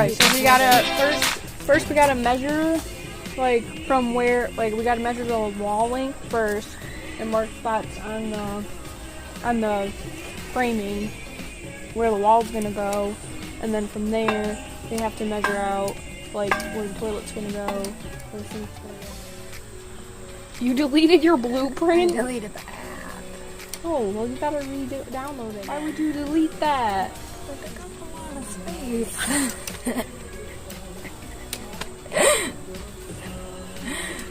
Alright, so we gotta first we gotta measure like from where, like we gotta measure the wall length first and mark spots on the framing where the wall's gonna go, and then from there they have to measure out like where the toilet's gonna go, where the sink's gonna go. You deleted your blueprint? I deleted the app. Oh, well you gotta download it. Why would you delete that? Look, it got a lot of space.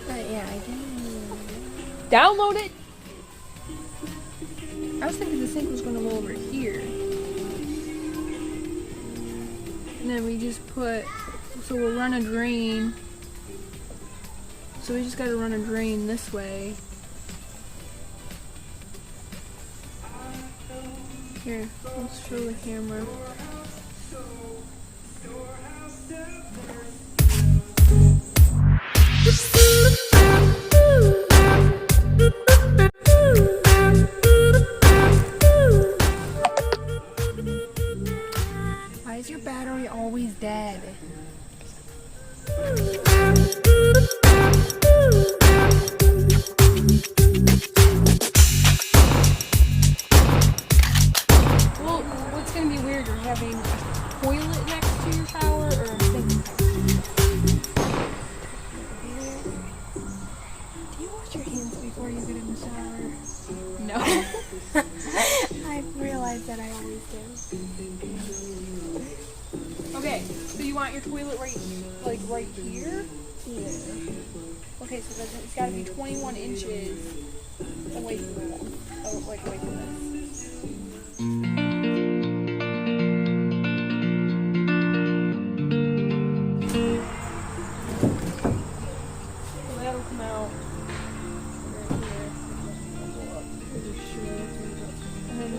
But yeah, I can Download it! I was thinking the sink was gonna go over here. And then we just put, so we'll run a drain. So we just gotta run a drain this way. Here, let's show the camera. Why is your battery always dead? Well, what's gonna be weirder, having a toilet next to your shower or a sink? Do you wash your hands before you get in the shower? No. I realized that I always do. Okay, so you want your toilet right here? Yeah. Okay, so it's gotta be 21 inches away from the wall. Oh, like away from this. So that'll come out right here. And then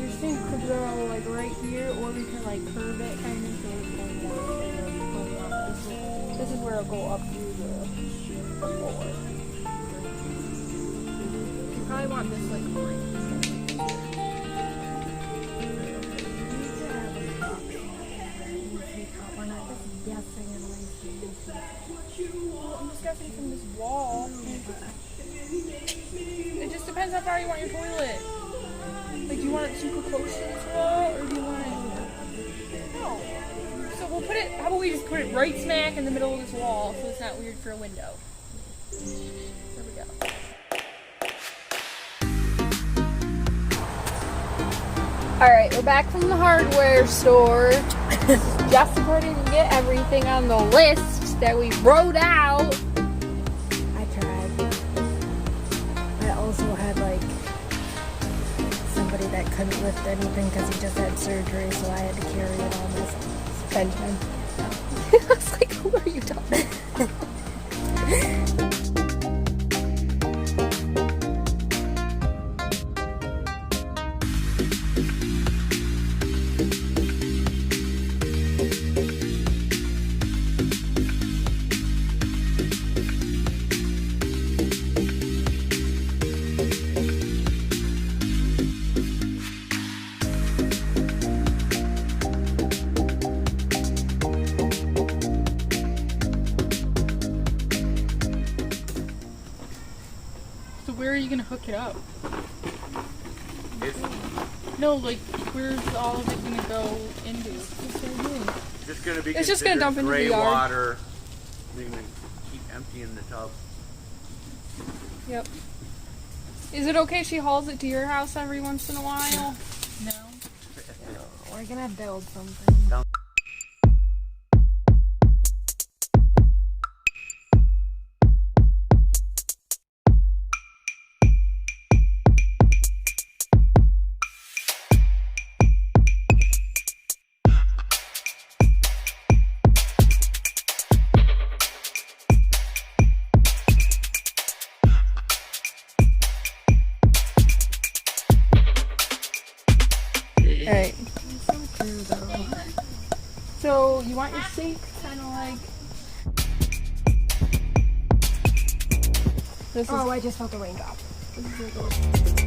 your sink could go like right here, or we can like curve it kind of so it's going down. This is where it'll go up through the floor. You probably want this like right. We're not just guessing and wasting. I'm just guessing from this wall. It just depends how far you want your toilet. Like, do you want it super close to this wall, or do you want it? No. So we'll put it. How about we just put it right smack in the middle of this wall, so it's not weird for a window. There we go. Alright, we're back from the hardware store. Jessica didn't get everything on the list that we wrote out. I tried. I also had like somebody that couldn't lift anything because he just had surgery, so I had to carry it all myself. Benjamin. I was like, who are you talking? So where are you gonna hook it up? No, like where's all of it gonna go into? Just gonna be It's just gonna dump into the gray yard. water. You're gonna keep emptying the tub. Yep. Is it okay if she hauls it to your house every once in a while? No. We're gonna build something. Alright. So you want your sink kind of like this? Oh, I just felt the raindrop. This is